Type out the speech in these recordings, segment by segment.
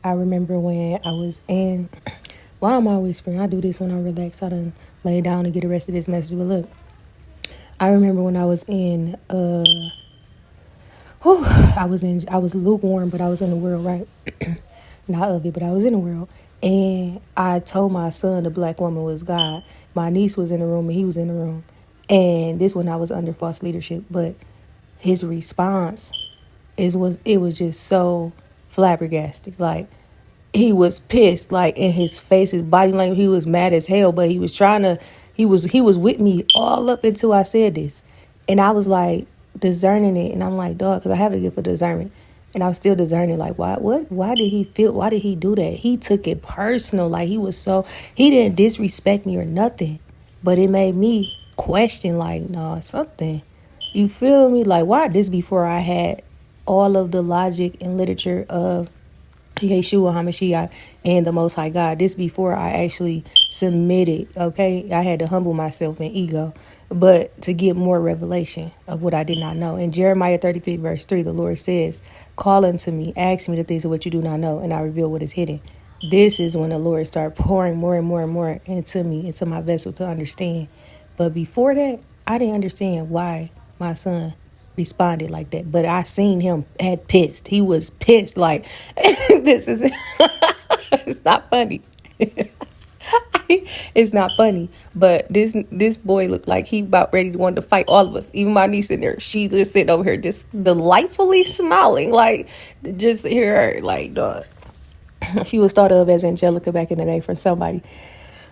I remember when I was in. Why am I whispering? I do this when I relax. I done lay down and get the rest of this message. But look, I remember when I was in. Whew, I was lukewarm, but I was in the world, right? Not of it, but I was in the world. And I told my son the black woman was God. My niece was in the room and he was in the room. And this when I was under false leadership. But his response it was just so flabbergasted. Like he was pissed, like in his face, his body language, he was mad as hell, but he was trying to he was with me all up until I said this. And I was like discerning it, and I'm like, dog, because I have a gift for discernment. And I was still discerning, like, why did he feel, why did he do that? He took it personal, like he didn't disrespect me or nothing, but it made me question, like, no, something. You feel me? Like, why this before I had all of the logic and literature of Yeshua HaMashiach and the Most High God. This before I actually submitted, okay? I had to humble myself in ego, but to get more revelation of what I did not know. In Jeremiah 33 verse 3, the Lord says, call unto me, ask me the things of what you do not know, and I reveal what is hidden. This is when the Lord started pouring more and more and more into me, into my vessel to understand. But before that, I didn't understand why my son responded like that. But I seen him had pissed. He was pissed. Like this is it's not funny. It's not funny. But this boy looked like he about ready to want to fight all of us. Even my niece in there. She just sitting over here just delightfully smiling. Like just hear her like dog. She was thought of as Angelica back in the day for somebody.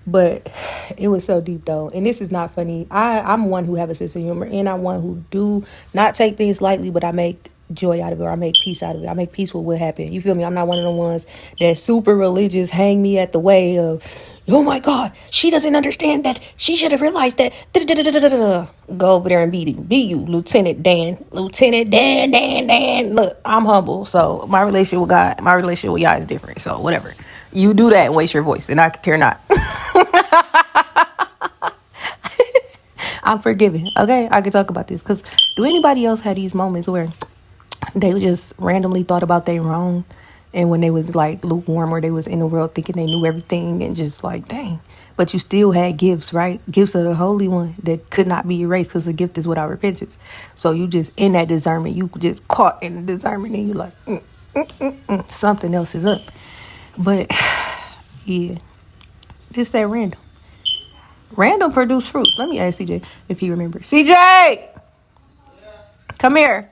But it was so deep though. And this is not funny. I'm one who have a sense of humor, and I'm one who do not take things lightly, but I make joy out of it, or I make peace out of it. I make peace with what happened. You feel me? I'm not one of the ones that super religious hang me at the way of, oh my God, she doesn't understand that. She should have realized that. Go over there and be you, Lieutenant Dan. Lieutenant Dan. Look, I'm humble. So my relationship with God, my relationship with y'all is different. So whatever. You do that and waste your voice, and I care not. I'm forgiven. Okay, I can talk about this because do anybody else have these moments where they just randomly thought about they wrong, and when they was like lukewarm or they was in the world thinking they knew everything and just like dang, but you still had gifts, right? Gifts of the Holy One that could not be erased because the gift is without repentance. So you just in that discernment, you just caught in the discernment, and you like something else is up. But yeah, just that random. Random produce fruits. Let me ask CJ if he remembers. CJ, come here.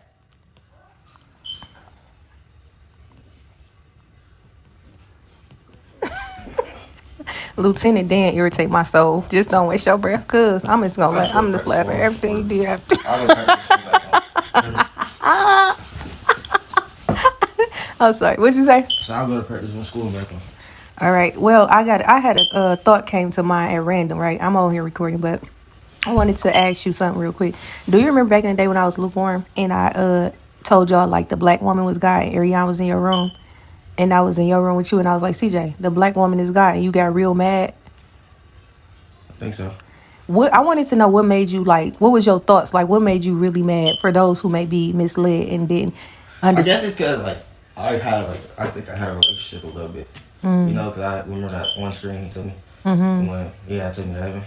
Lieutenant Dan irritate my soul. Just don't waste your breath, cause I'm just laugh at everything you did after. I'm sorry. What'd you say? So I'll go to practice when school back on. All right. Well, I had a thought came to mind at random. Right. I'm over here recording, but I wanted to ask you something real quick. Do you remember back in the day when I was lukewarm and I told y'all like the black woman was God and Ariane was in your room? And I was in your room with you, and I was like, CJ, the black woman is God, and you got real mad. I think so. What I wanted to know, what made you like? What was your thoughts? Like, what made you really mad? For those who may be misled and didn't I guess understand. it's because I think I had a relationship a little bit. You know, because I remember that one string he took me when took me to heaven.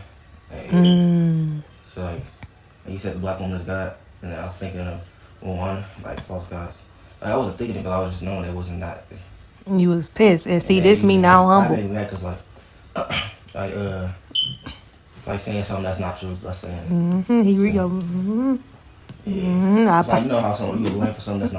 And, so like, he said the black woman is God, and I was thinking of one like false gods. Like, I wasn't thinking it, but I was just knowing it wasn't that. You was pissed, and see, And this me now I humble. made me mad because like saying something that's not true. That's saying. Here we go. Yeah. It's like, you know how someone you blame for something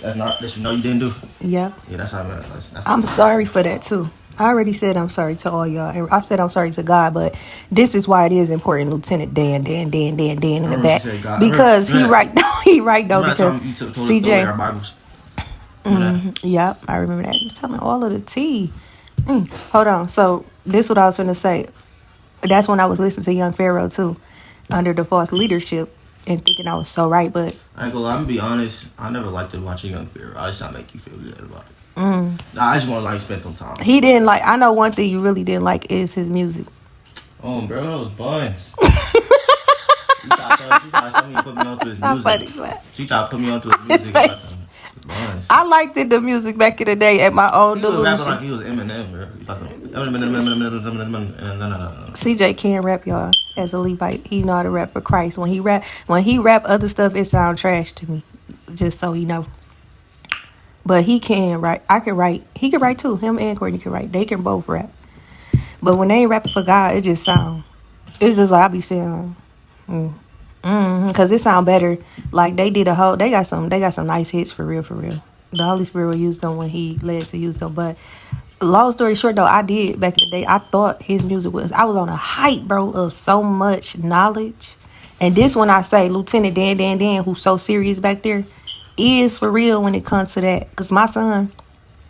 that you know you didn't do. Yeah. Yeah, that's how I meant. I'm sorry for that too. I already said I'm sorry to all y'all. And I said I'm sorry to God, but this is why it is important, Lieutenant Dan in the back, because he right now. He right though because CJ. Yeah, I remember that. I'm telling all of the tea. Hold on. So this is what I was gonna say. That's when I was listening to Young Pharaoh too, under the false leadership, and thinking I was so right. But I ain't gonna lie, I'm gonna be honest. I never liked to watch Young Pharaoh. I just trying to make you feel good about it. I just want to like spend some time. he didn't like. I know one thing you really didn't like is his music. Oh, bro, that was buns. She tried to tell me to put me onto his music. Funny, She tried to put me onto his music. Bars. I liked the music back in the day at my own He was rapping delusion. like he was Eminem, bro. CJ can rap, y'all. As a Levite, he know how to rap for Christ. When he rap other stuff, it sound trash to me. Just so you know. But he can write. I can write. He can write too. Him and Courtney can write. They can both rap. But when they ain't rapping for God, it just sound. It's just like I be saying, because it sound better. Like they got some nice hits for real. The Holy Spirit will use them when He led to use them. But long story short, though, I did back in the day. I thought his music I was on a hype, bro, of so much knowledge. And this when I say Lieutenant Dan, who's so serious back there, is for real when it comes to that. Because my son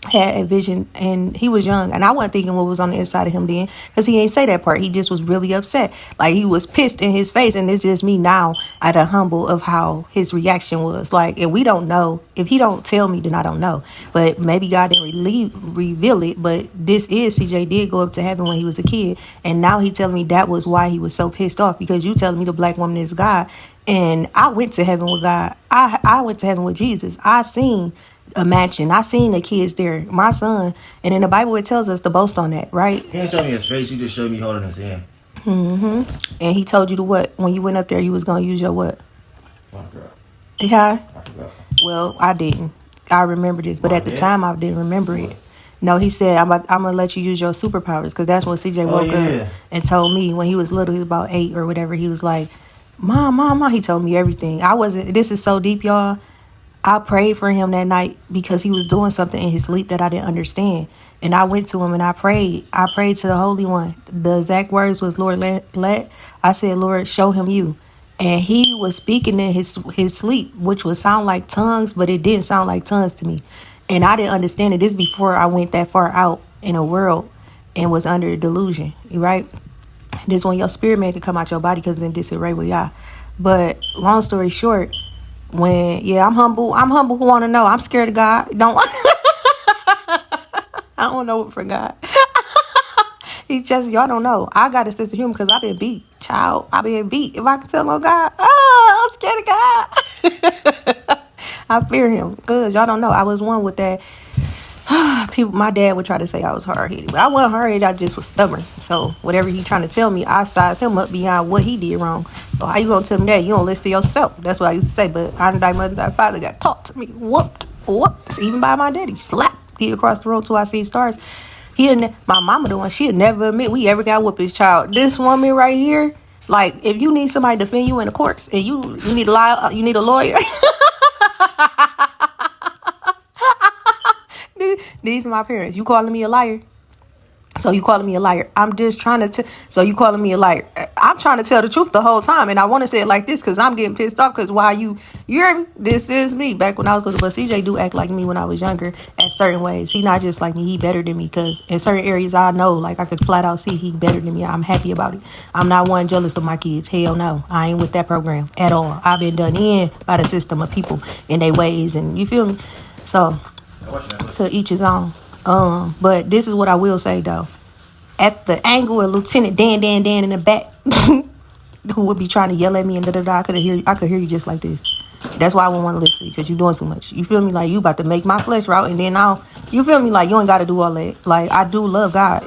had a vision and he was young and I wasn't thinking what was on the inside of him then because he ain't say that part. He just was really upset, like he was pissed in his face. And it's just me now at a humble of how his reaction was like. And we don't know. If he don't tell me, then I don't know, but maybe God didn't reveal it. But this is CJ did go up to heaven when he was a kid, and now he telling me that was why he was so pissed off, because you telling me the black woman is God. And I went to heaven with God. I went to heaven with Jesus. I seen a mansion. I seen the kids there, my son. And in the Bible, it tells us to boast on that, right? He didn't show me his face. He just showed me holding his hand. And he told you to what? When you went up there, you was going to use your what? I forgot. Yeah? I forgot. Well, I didn't. I remember this. But at the time, I didn't remember it. No, he said, I'm going to let you use your superpowers. Because that's when CJ woke up and told me when he was little, he was about 8 or whatever. He was like, Mom. He told me everything. This is so deep, y'all. I prayed for him that night because he was doing something in his sleep that I didn't understand. And I went to him and I prayed. I prayed to the Holy One. The exact words was, Lord, let. I said, Lord, show him you. And he was speaking in his sleep, which would sound like tongues, but it didn't sound like tongues to me. And I didn't understand it. This before I went that far out in a world and was under delusion, right? This when your spirit man can come out your body because in disarray with y'all. But long story short, I'm humble who want to know. I'm scared of God. I don't know what for God. He's just, y'all don't know. I got a sense of humor because I've been beat. Child, I've been beat. If I can tell on God, I'm scared of God. I fear him because y'all don't know. I was one with that. People, my dad would try to say I was hard-headed, but I wasn't hard-headed. I just was stubborn. So whatever he trying to tell me, I sized him up beyond what he did wrong. So how you gonna tell me that? You don't listen to yourself. That's what I used to say. But I and thy mother, thy father got taught to me. Whooped, even by my daddy. Slapped. He across the road till I see stars. My mama the one. She'd never admit we ever got whooped his child. This woman right here, like if you need somebody to defend you in the courts and you need a lie, you need a lawyer. These are my parents. You calling me a liar? So you calling me a liar? I'm just trying to so you calling me a liar? I'm trying to tell the truth the whole time, and I want to say it like this because I'm getting pissed off. Because why you're this is me back when I was little, but CJ do act like me when I was younger at certain ways. He not just like me. He better than me because in certain areas I know, like I could flat out see he better than me. I'm happy about it. I'm not one jealous of my kids. Hell no, I ain't with that program at all. I've been done in by the system of people and their ways, and you feel me? So. To each his own. But this is what I will say though. At the angle of Lieutenant Dan in the back, who would be trying to yell at me and I could hear you just like this. That's why I wouldn't want to listen because you're doing too much. You feel me? Like you about to make my flesh route, and then you feel me? Like you ain't got to do all that. Like I do love God.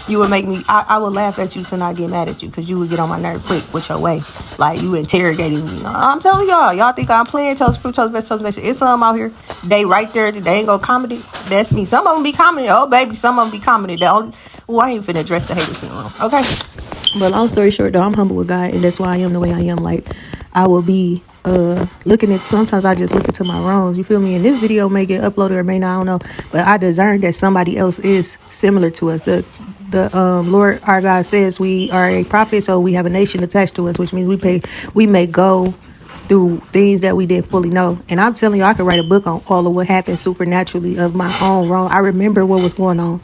You would make me, I would laugh at you to not get mad at you because you would get on my nerve quick with your way. Like you interrogating me. I'm telling y'all think I'm playing toast, fruit, toast, best, toast, best. It's some out here. They right there. They ain't gonna comedy. That's me. Some of them be comedy. Oh, baby. Some of them be comedy. I ain't finna address the haters in the room. Okay. But long story short, though, I'm humble with God. And that's why I am the way I am. Like, I will be looking at, sometimes I just look into my wrongs. You feel me? And this video may get uploaded or may not, I don't know. But I discern that somebody else is similar to us. The Lord our God says we are a prophet, so we have a nation attached to us, which means we may go through things that we didn't fully know. And I'm telling you, I could write a book on all of what happened supernaturally of my own wrong. I remember what was going on.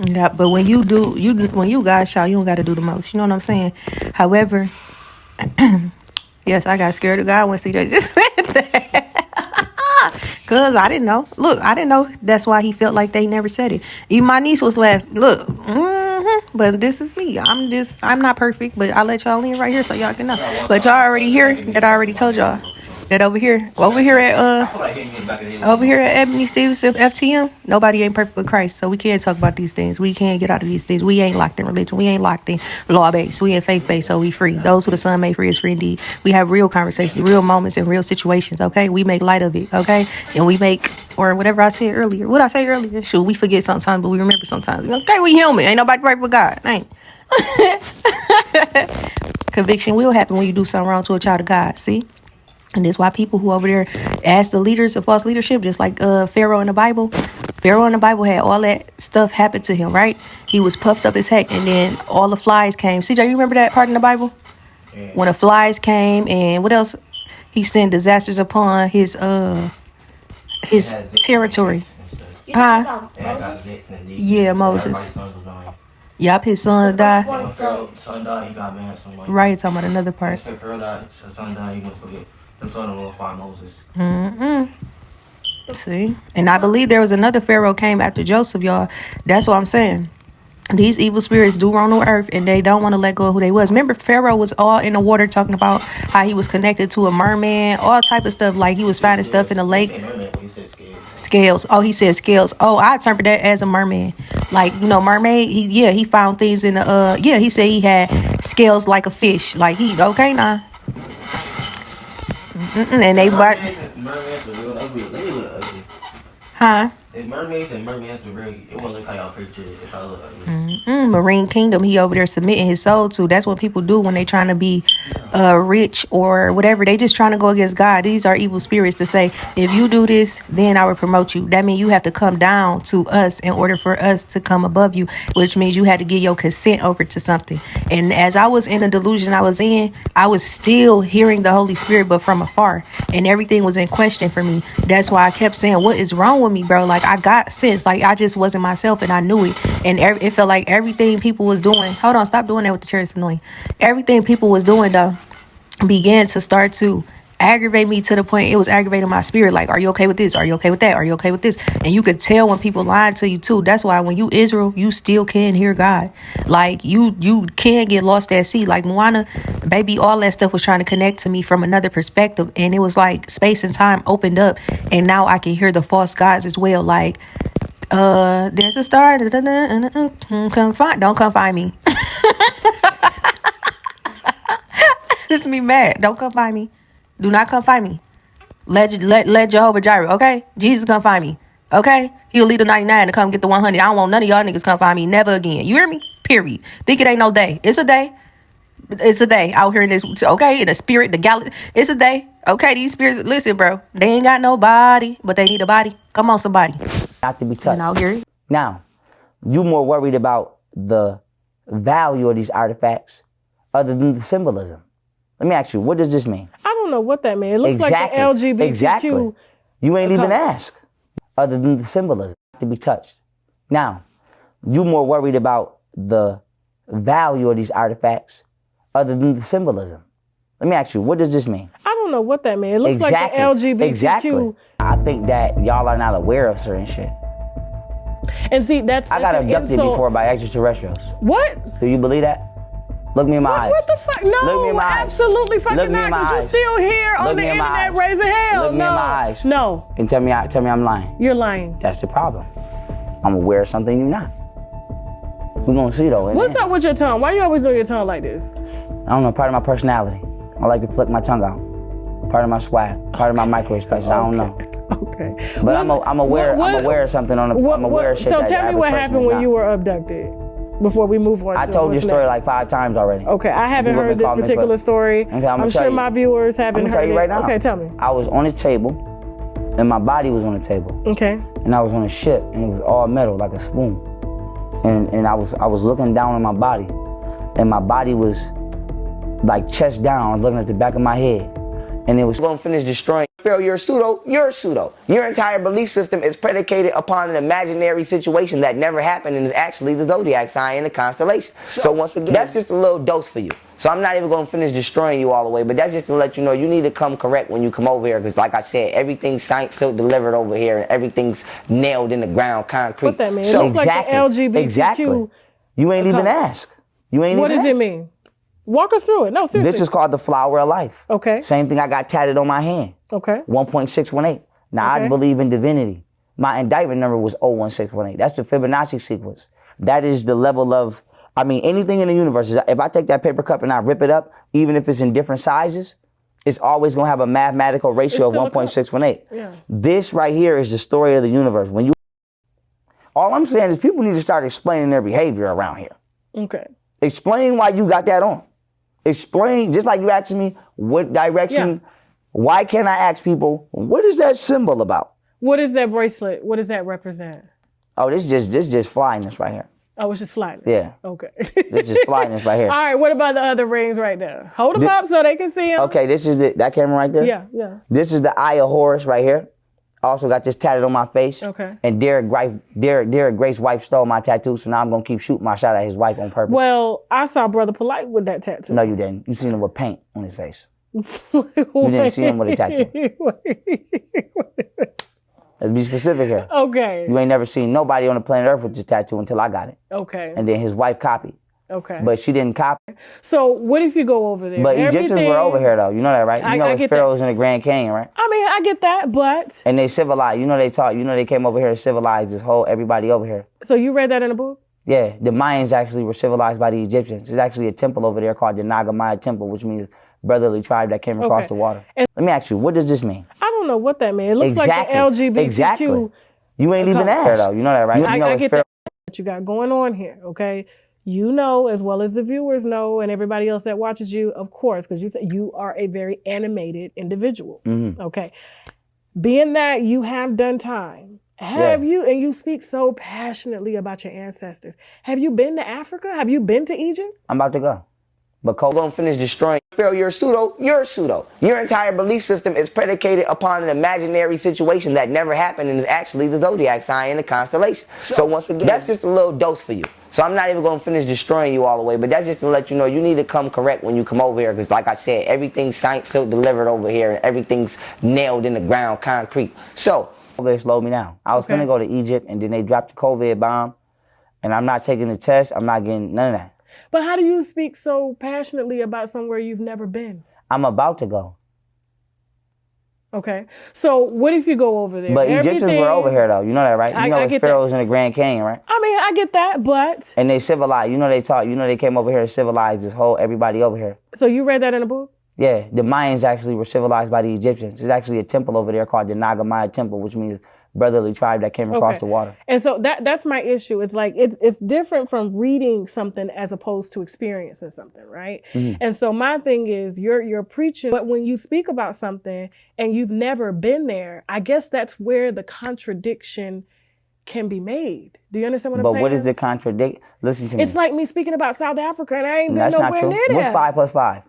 Yeah, but when you guys shout, you don't got to do the most. You know what I'm saying? However, yes, I got scared of God when CJ just said that. Cause I didn't know. Look, I didn't know. That's why he felt like they never said it. Even my niece was left. Look, but this is me. I'm not perfect, but I let y'all in right here so y'all can know. But y'all already hear that I already told y'all that over here at Ebony Stevenson FTM, nobody ain't perfect but Christ. So we can't talk about these things. We can't get out of these things. We ain't locked in religion. We ain't locked in law based. We ain't faith based. So we free. Those who the Son made free is free indeed. We have real conversations, real moments, and real situations. Okay, we make light of it. Okay, and we make, or whatever I said earlier. What I say earlier? Shoot, we forget sometimes, but we remember sometimes. Okay, we human. Ain't nobody perfect but God. Ain't. Conviction will happen when you do something wrong to a child of God. See. And that's why people who over there ask the leaders of false leadership, just like Pharaoh in the Bible. Pharaoh in the Bible had all that stuff happen to him, right? He was puffed up as heck, and then all the flies came. CJ, you remember that part in the Bible? Yeah. When the flies came, and what else? He sent disasters upon his territory. Yeah, Moses. Yup, his son died. Son died, he got mad. Right, talking about another part. Pharaoh died, his son died, he must forget. Moses. See, and I believe there was another Pharaoh came after Joseph, y'all. That's what I'm saying. These evil spirits do roam the earth, and they don't want to let go of who they was. Remember, Pharaoh was all in the water talking about how he was connected to a merman, all type of stuff. Like he was finding stuff in the lake. Scales. Oh, he said scales. Oh, I interpret that as a merman. Like, you know, mermaid. He found things in the he said he had scales like a fish. Like okay now. And they mermaids were real ugly. They look ugly. Huh? If mermaids and mermaids were real, it wouldn't look like y'all picture it if I look ugly. Marine Kingdom, he over there submitting his soul to. That's what people do when they trying to be rich or whatever. They just trying to go against God. These are evil spirits to say, if you do this, then I will promote you. That means you have to come down to us in order for us to come above you, which means you had to give your consent over to something. And as I was in a delusion I was in, I was still hearing the Holy Spirit, but from afar. And everything was in question for me. That's why I kept saying, what is wrong with me, bro? Like, I got sense. Like, I just wasn't myself, and I knew it. And it felt like everything people was doing. Hold on, stop doing that with the chair. It's annoying. Everything people was doing, though, began to start to aggravate me to the point it was aggravating my spirit. Like, are you okay with this? Are you okay with that? Are you okay with this? And you could tell when people lying to you too. That's why when you Israel, you still can hear God. Like, you can get lost at sea. Like Moana, baby, all that stuff was trying to connect to me from another perspective, and it was like space and time opened up, and now I can hear the false gods as well. Like, there's a star. Don't come find me. This me mad. Don't come find me. Do not come find me. Let Jehovah Jireh, okay? Jesus come find me, okay? He'll leave the 99 to come get the 100. I don't want none of y'all niggas come find me. Never again. You hear me? Period. Think it ain't no day. It's a day. It's a day out here in this, okay? In the spirit, the galaxy. It's a day. Okay, these spirits, listen, bro. They ain't got no body, but they need a body. Come on, somebody. Not to be touched. And I'll hear it. Now, you more worried about the value of these artifacts other than the symbolism. Let me ask you, what does this mean? I don't know what that means. It looks like the LGBTQ. Exactly. You ain't even asked. Other than the symbolism to be touched. Now, you more worried about the value of these artifacts other than the symbolism. Let me ask you, what does this mean? I don't know what that means. It looks like the LGBTQ. Exactly. I think that y'all are not aware of certain shit. And see, I got abducted before by extraterrestrials. What? Do you believe that? Look me in my eyes. What the fuck? No, absolutely fucking not. Because you're still here on the internet raising hell. Look me in my eyes. No. And tell me I'm lying. You're lying. That's the problem. I'm aware of something you're not. We're gonna see though. What's up with your tongue? Why you always doing your tongue like this? I don't know, part of my personality. I like to flick my tongue out. Part of my swag. Part of my micro expression. I don't know. Okay. But I'm aware of something on the I'm aware of shit. So tell me what happened when you were abducted. Before we move on. I told your story like 5 times already. Okay, I haven't heard this particular story. Okay, I'm sure my viewers haven't heard it. I'm gonna tell you right now. Okay, tell me. I was on a table, and my body was on a table. Okay. And I was on a ship, and it was all metal, like a spoon. And I was looking down on my body, and my body was like chest down. I was looking at the back of my head, And it was going to finish destroying. Pharaoh, you're a pseudo. You're a pseudo. Your entire belief system is predicated upon an imaginary situation that never happened and is actually the zodiac sign in the constellation. So once again, that's just a little dose for you. So I'm not even going to finish destroying you all the way, but that's just to let you know you need to come correct when you come over here, because like I said, everything's science silk delivered over here and everything's nailed in the ground concrete. What that mean? So It looks like the LGBTQ. Exactly. You ain't even ask. You ain't What even does ask. it mean? Walk us through it. No, seriously. This is called the flower of life. Okay. Same thing I got tatted on my hand. Okay. 1.618. Now, Okay. I believe in divinity. My indictment number was 01618. That's the Fibonacci sequence. That is the level of, I mean, anything in the universe. If I take that paper cup and I rip it up, even if it's in different sizes, it's always going to have a mathematical ratio of still a cup. 1.618. Yeah. This right here is the story of the universe. When you, all I'm saying is people need to start explaining their behavior around here. Okay. Explain why you got that on. Explain, just like you asked me what direction, why can't I ask people, what is that symbol about? What is that bracelet? What does that represent? Oh, this just flyness right here. Oh, it's just flying. Yeah. Okay. This is flyness right here. All right. What about the other rings right there? Hold them up so they can see them. Okay, this is that camera right there? Yeah. Yeah. This is the Eye of Horus right here. Also got this tatted on my face. Okay. And Derek Grace's wife stole my tattoo, so now I'm going to keep shooting my shot at his wife on purpose. Well, I saw Brother Polite with that tattoo. No, you didn't. You seen him with paint on his face. You didn't see him with a tattoo. Let's be specific here. Okay. You ain't never seen nobody on the planet Earth with this tattoo until I got it. Okay. And then his wife copied. Okay. But she didn't copy. So what if you go over there? But Egyptians were over here though. You know that, right? You know I it's get pharaohs in the Grand Canyon, right? I mean, I get that, but And they civilized. You know they came over here and civilized this whole everybody over here. so you read that in a book? Yeah, the Mayans actually were civilized by the Egyptians. There's actually a temple over there called the Naga Maya Temple, which means brotherly tribe that came across the water. Let me ask you, what does this mean? I don't know what that means. It looks like the LGBTQ. Exactly. You ain't even asked though. You know that, right? You know I it's get that you got going on here, okay? You know, as well as the viewers know, and everybody else that watches you, of course, because you say you are a very animated individual, okay? Being that you have done time, have you, and you speak so passionately about your ancestors, have you been to Africa? Have you been to Egypt? I'm about to go. But Cole gonna finish destroying. Pharaoh, you're a pseudo. You're a pseudo. Your entire belief system is predicated upon an imaginary situation that never happened and is actually the zodiac sign in the constellation. So once again, that's just a little dose for you. So I'm not even gonna finish destroying you all the way, but that's just to let you know you need to come correct when you come over here, because like I said, everything's science silk delivered over here and everything's nailed in the ground concrete. So they slowed me down. I was gonna go to Egypt and then they dropped the COVID bomb, and I'm not taking the test. I'm not getting none of that. But how do you speak so passionately about somewhere you've never been? I'm about to go. Okay. So what if you go over there? But Egyptians were over here though. You know that, right? You know it's pharaohs in the Grand Canyon, right? I mean, I get that, but and they civilized. You know they came over here and civilized this whole everybody over here. So you read that in a book? Yeah, the Mayans actually were civilized by the Egyptians. There's actually a temple over there called the Naga Maya Temple, which means brotherly tribe that came across the water. And so that's my issue. It's like it's different from reading something as opposed to experiencing something, right? And so my thing is you're preaching, but when you speak about something and you've never been there, I guess that's where the contradiction can be made. Do you understand what I'm saying? But what is the contradict? Listen to me. It's like me speaking about South Africa and I ain't been That's not nowhere true. near there. What's 5 plus 5?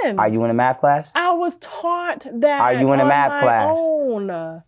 10. Are you in a math class? I was taught that. Are you in a math class? Own.